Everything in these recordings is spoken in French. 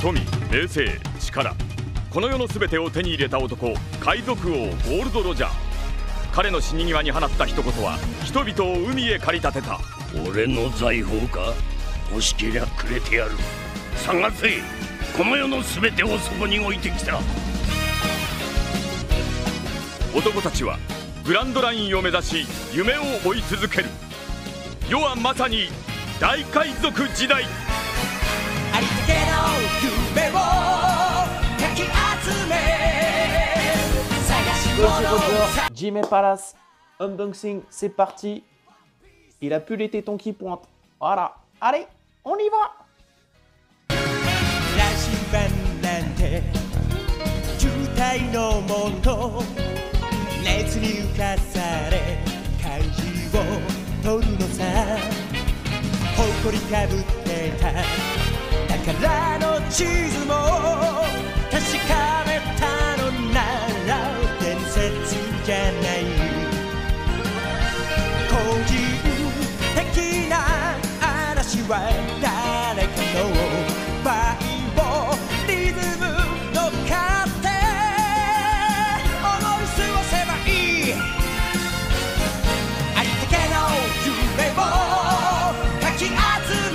富、名声、力、この世の全てを手に入れた男、海賊王ゴールド・ロジャー。彼の死に際に放った一言は人々を海へ駆り立てた。俺の財宝か？欲しけりゃくれてやる。探せ、この世の全てをそこに置いてきた。男たちはグランドラインを目指し夢を追い続ける。世はまさに大海賊時代。ありったけの夢をかき集め探し物を Jimmy Palace, unboxing, c'est parti. Il a plus les tétons qui pointent. Voilà. Allez, on y va. 羅針盤なんて渋滞のもと熱に浮かされ漢字を取るのさ。誇りかぶってた宝の地図も確かめたのなら伝説じゃない。個人的な嵐は誰かのバイオリズム乗っかって思い過ごせばいい。ありったけの夢をかき集め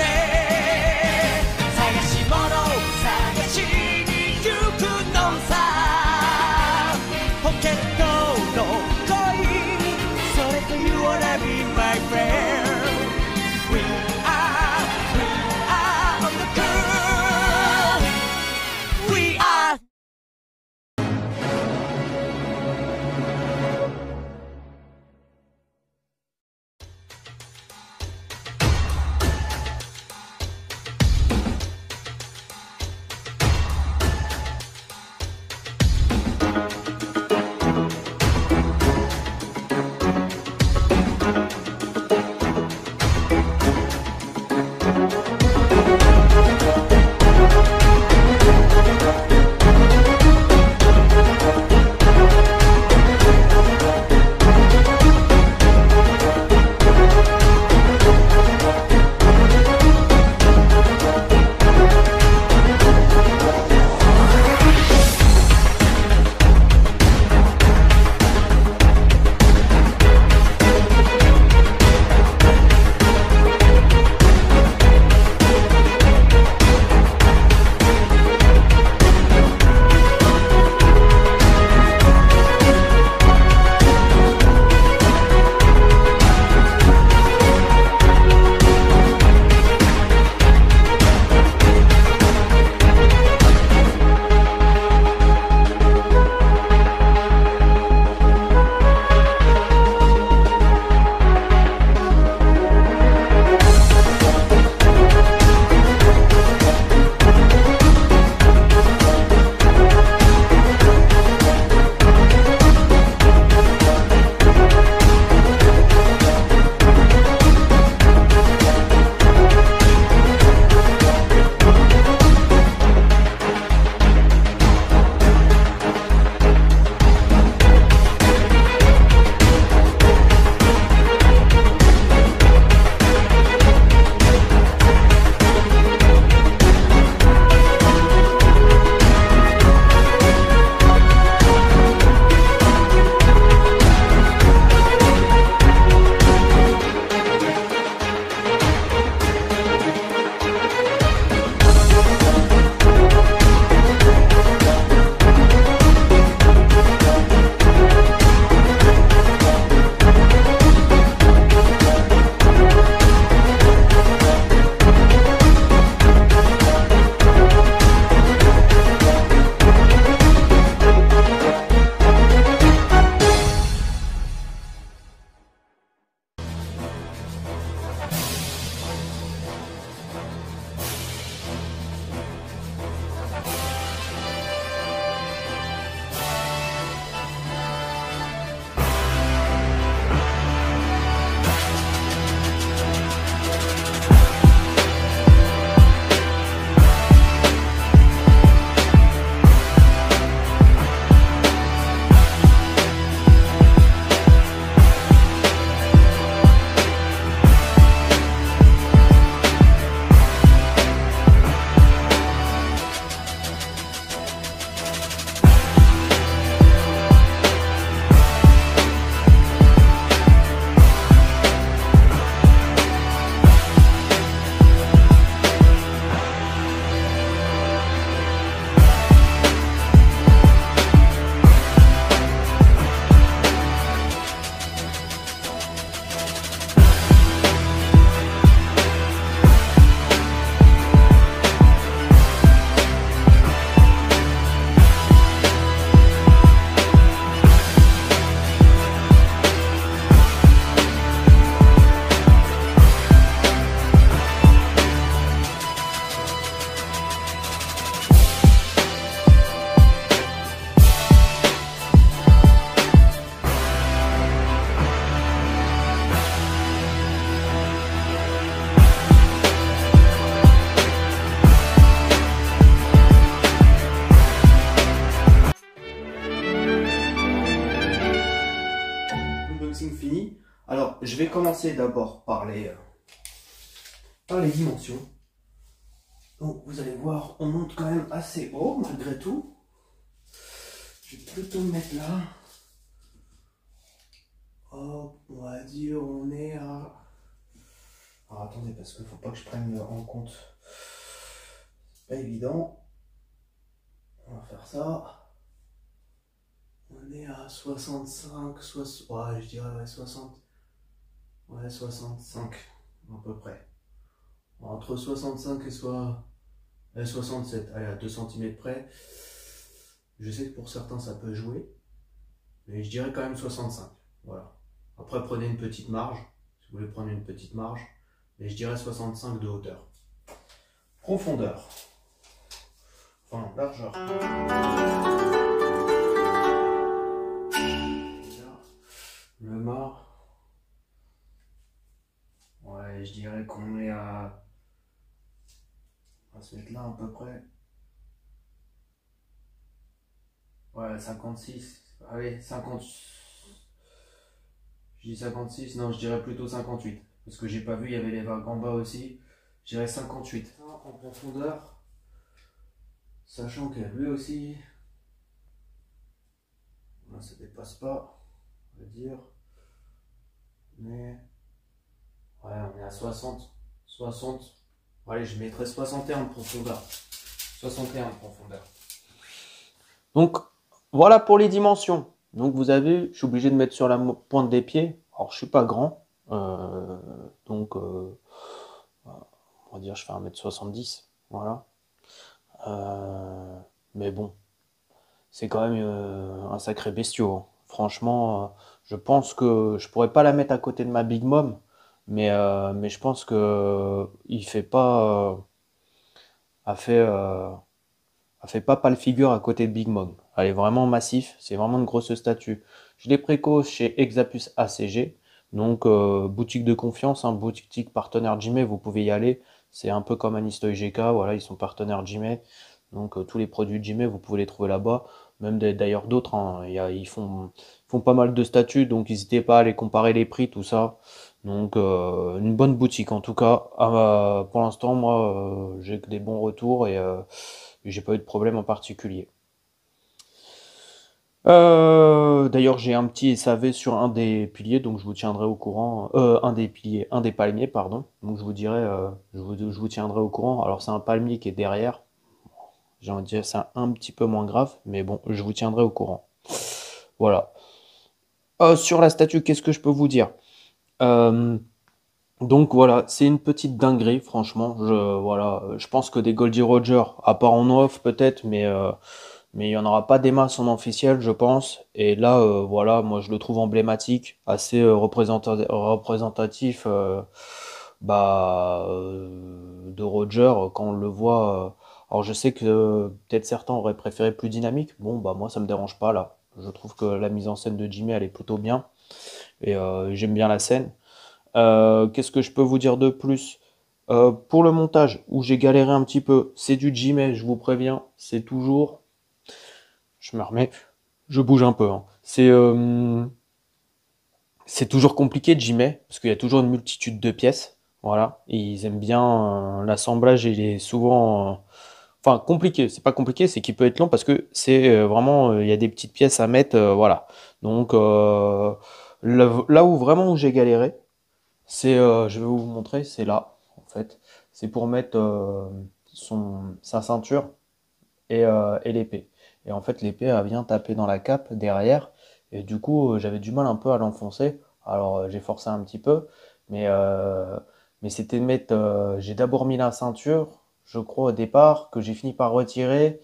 探し物探しに行くのさ。ポケットの恋それと You wanna be my friend。 We are vais commencer d'abord par les dimensions. Donc vous allez voir, on monte quand même assez haut malgré tout. Je vais plutôt me mettre là. Hop, on va dire on est à... Alors attendez, parce qu'il ne faut pas que je prenne en compte. C'est pas évident. On va faire ça. On est à 65, ouais, je dirais ouais, 60. Ouais, 65 à peu près. Entre 65 et 67, allez, à 2 cm près. Je sais que pour certains ça peut jouer, mais je dirais quand même 65. Voilà. Après prenez une petite marge, si vous voulez prendre une petite marge, mais je dirais 65 de hauteur. Profondeur. Enfin, largeur. Le mât. Ouais, je dirais qu'on est à... On va se mettre là à peu près. Ouais, 56. Allez, 50. Je dis 56, non, je dirais plutôt 58. Parce que j'ai pas vu, il y avait les vagues en bas aussi. Je dirais 58. En profondeur. Sachant que lui aussi. Là, ça dépasse pas, on va dire. Mais. Ouais, on est à 60. 60. Allez, je mettrai 61 de profondeur. 61 de profondeur. Donc, voilà pour les dimensions. Donc, vous avez, je suis obligé de mettre sur la pointe des pieds. Alors, je suis pas grand. Donc, on va dire, je fais 1m70. Voilà. Mais bon, c'est quand même un sacré bestiau, hein. Franchement, je pense que je pourrais pas la mettre à côté de ma Big Mom. Mais je pense que il fait pas, a fait, elle fait pas le figure à côté de Big Mom. Elle est vraiment massif, c'est vraiment une grosse statue. Je l'ai préco chez Exapus ACG, donc boutique de confiance, hein, boutique partenaire Jimé, vous pouvez y aller. C'est un peu comme Anistoy GK, voilà, ils sont partenaires Jimé. Donc tous les produits Jimé, vous pouvez les trouver là-bas. Même d'ailleurs d'autres, hein, ils font pas mal de statues, donc n'hésitez pas à aller comparer les prix, tout ça. Donc une bonne boutique en tout cas. Pour l'instant, moi, j'ai que des bons retours et j'ai pas eu de problème en particulier. D'ailleurs, j'ai un petit SAV sur un des piliers, donc je vous tiendrai au courant. Un des palmiers, pardon. Donc je vous dirai, je vous tiendrai au courant. Alors c'est un palmier qui est derrière. J'ai envie de dire c'est un petit peu moins grave, mais bon, je vous tiendrai au courant. Voilà. Sur la statue, qu'est-ce que je peux vous dire? Donc voilà, c'est une petite dinguerie, franchement. Voilà, je pense que des Goldie Roger, à part en off peut-être, mais il n'y en aura pas des masses en officiel, je pense. Et là, voilà, moi je le trouve emblématique, assez représentatif de Roger quand on le voit. Alors je sais que peut-être certains auraient préféré plus dynamique. Bon, bah moi ça me dérange pas là. Je trouve que la mise en scène de Jimmy, elle est plutôt bien. Et j'aime bien la scène. Qu'est-ce que je peux vous dire de plus? Pour le montage, où j'ai galéré un petit peu, c'est du Jimmy, je vous préviens. C'est toujours... Je me remets, je bouge un peu, hein. C'est toujours compliqué de Jimmy, parce qu'il y a toujours une multitude de pièces. Voilà, et ils aiment bien l'assemblage, il est souvent... Enfin, compliqué, c'est pas compliqué, c'est qu'il peut être long parce que c'est vraiment, il y a des petites pièces à mettre, voilà. Donc, là où vraiment où j'ai galéré, c'est, je vais vous montrer, c'est là, en fait. C'est pour mettre sa ceinture et l'épée. Et en fait, l'épée, elle vient taper dans la cape derrière. Et du coup, j'avais du mal un peu à l'enfoncer. Alors, j'ai forcé un petit peu. Mais, euh, mais c'était de mettre. J'ai d'abord mis la ceinture, je crois, au départ, que j'ai fini par retirer.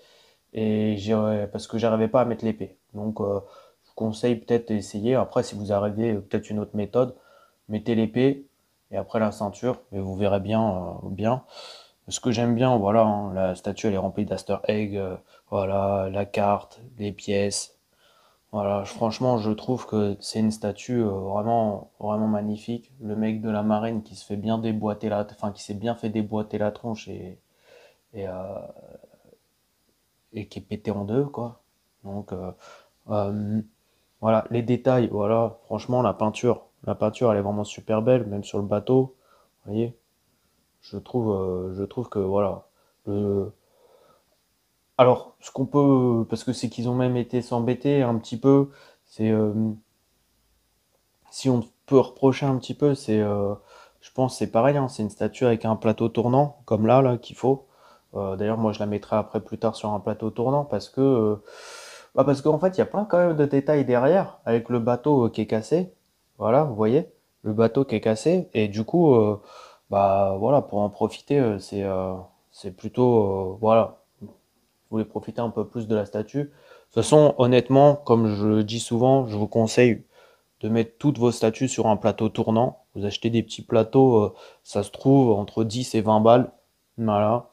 Parce que j'arrivais pas à mettre l'épée. Donc, je vous conseille peut-être d'essayer. Après, si vous arrivez, peut-être une autre méthode. Mettez l'épée et après la ceinture. Et vous verrez bien. Ce que j'aime bien, voilà, hein, la statue elle est remplie d'Easter egg, voilà, la carte, les pièces. Voilà, franchement, je trouve que c'est une statue vraiment, vraiment magnifique. Le mec de la marine qui se fait bien déboîter enfin qui s'est bien fait déboîter la tronche et, euh, et qui est pété en deux, quoi. Donc euh, voilà, les détails, voilà, franchement, la peinture, La peinture, elle est vraiment super belle, même sur le bateau. Vous voyez? Je trouve que voilà. Le... Alors, ce qu'on peut, parce que c'est qu'ils ont même été s'embêter un petit peu, c'est si on peut reprocher un petit peu, c'est, je pense, c'est pareil, hein, c'est une statue avec un plateau tournant, comme là qu'il faut. D'ailleurs, moi, je la mettrai après plus tard sur un plateau tournant parce qu'en fait, il y a plein quand même de détails derrière, avec le bateau qui est cassé. Voilà, vous voyez, le bateau qui est cassé, et du coup, bah voilà, pour en profiter, c'est plutôt, voilà, vous voulez profiter un peu plus de la statue. De toute façon, honnêtement, comme je le dis souvent, je vous conseille de mettre toutes vos statues sur un plateau tournant. Vous achetez des petits plateaux, ça se trouve entre 10 et 20 balles, voilà,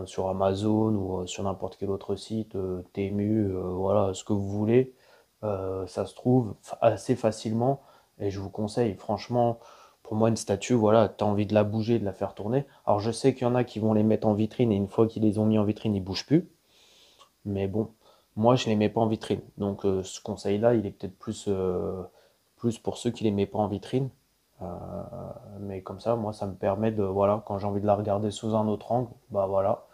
sur Amazon ou sur n'importe quel autre site, Temu, voilà, ce que vous voulez. Ça se trouve assez facilement et je vous conseille, franchement, pour moi, une statue, voilà, tu as envie de la bouger, de la faire tourner. Alors, je sais qu'il y en a qui vont les mettre en vitrine et une fois qu'ils les ont mis en vitrine, ils bougent plus. Mais bon, moi, je les mets pas en vitrine. Donc, ce conseil-là, il est peut-être plus pour ceux qui les mettent pas en vitrine. Euh, mais comme ça, moi, ça me permet de, voilà, quand j'ai envie de la regarder sous un autre angle, bah voilà,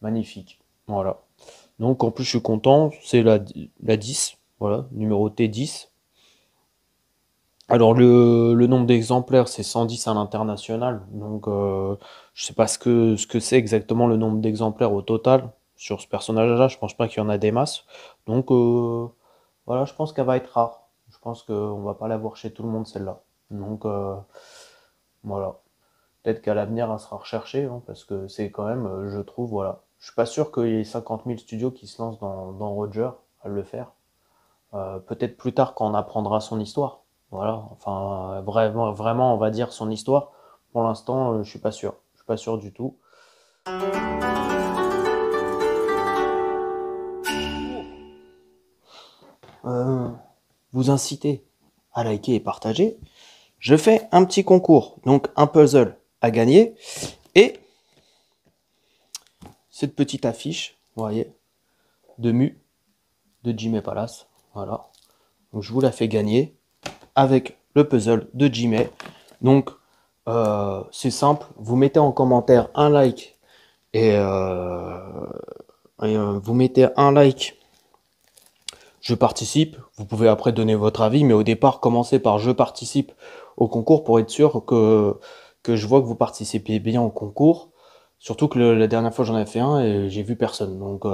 magnifique. Voilà. Donc, en plus, je suis content, c'est la 10, voilà, numéroté 10. Alors, le nombre d'exemplaires, c'est 110 à l'international. Donc, je sais pas ce que c'est exactement le nombre d'exemplaires au total sur ce personnage-là. Je pense pas qu'il y en a des masses. Donc, voilà, je pense qu'elle va être rare. Je pense qu'on va pas l'avoir chez tout le monde, celle-là. Donc, voilà. Peut-être qu'à l'avenir, elle sera recherchée, hein, parce que c'est quand même, je trouve, voilà. Je suis pas sûr qu'il y ait 50 000 studios qui se lancent dans Roger à le faire. Peut-être plus tard quand on apprendra son histoire. Voilà, enfin, vraiment, vraiment, on va dire son histoire. Pour l'instant, je suis pas sûr. Je suis pas sûr du tout. Euh, Vous inciter à liker et partager. Je fais un petit concours, donc un puzzle à gagner. Et cette petite affiche, vous voyez, de Mu, de Jimé Palace. Voilà. Donc je vous la fais gagner avec le puzzle de Jimé. Donc c'est simple, vous mettez en commentaire un like et vous mettez un like, je participe. Vous pouvez après donner votre avis, mais au départ, commencez par je participe au concours pour être sûr que je vois que vous participez bien au concours. Surtout que la dernière fois j'en ai fait un et j'ai vu personne. Donc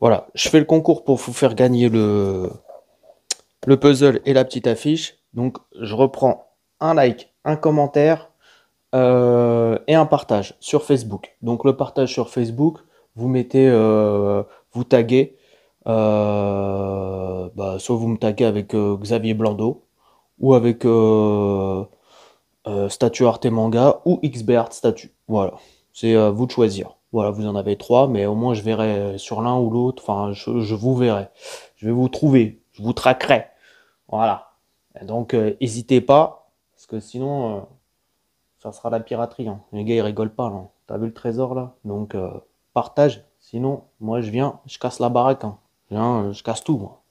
voilà, je fais le concours pour vous faire gagner le puzzle et la petite affiche. Donc je reprends un like, un commentaire et un partage sur Facebook. Donc le partage sur Facebook, vous mettez, vous taguez, soit vous me taguez avec Xavier Blando ou avec Statue Arte Manga ou XBArt Statue. Voilà, c'est à vous de choisir. Voilà, vous en avez 3, mais au moins je verrai sur l'un ou l'autre. Enfin, je vous verrai. Je vais vous trouver, je vous traquerai. Voilà. Et donc, n'hésitez pas, parce que sinon, ça sera la piraterie. Hein. Les gars, ils rigolent pas. Là. T'as vu le trésor là? Donc, partage. Sinon, moi, je viens, je casse la baraque. Hein. Je casse tout, moi.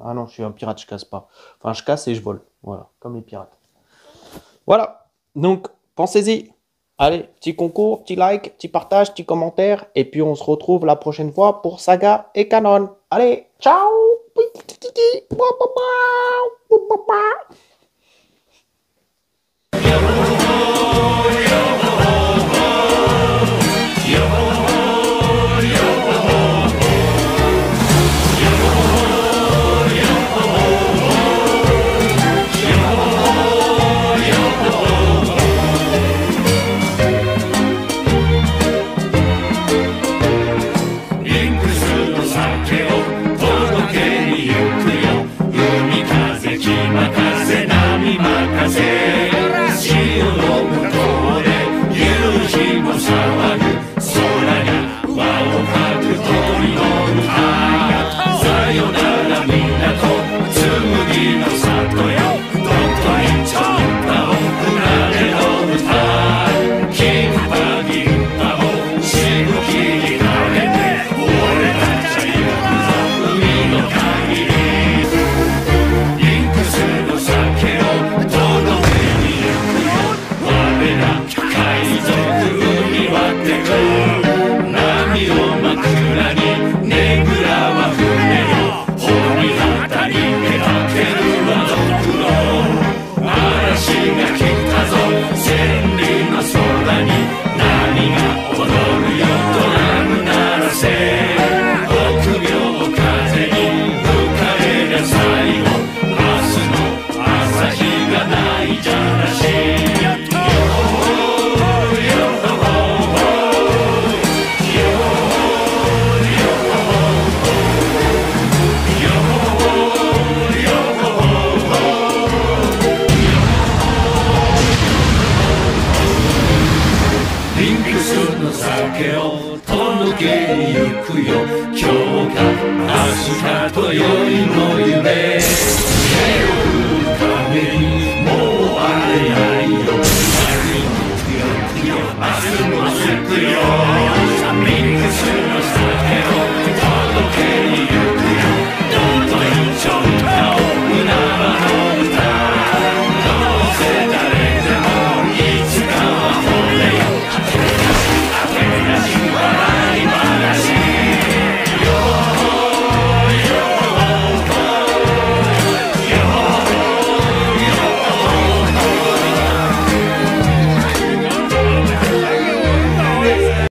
Ah non, je suis un pirate, je casse pas. Enfin, je casse et je vole. Voilà, comme les pirates. Voilà. Donc, pensez-y. Allez, petit concours, petit like, petit partage, petit commentaire. Et puis, on se retrouve la prochaine fois pour Saga et Canon. Allez, ciao!任せ波任せ潮の向てく波を枕にねぐらは船よ鬼旗に出かけるはドクロ嵐が来たぞ千里の空に波が踊るよドラム鳴らせ臆病風に吹かれりゃ最後明日の朝日がないじゃらしリンクスの酒を届けに行くよ今日か明日と宵の夢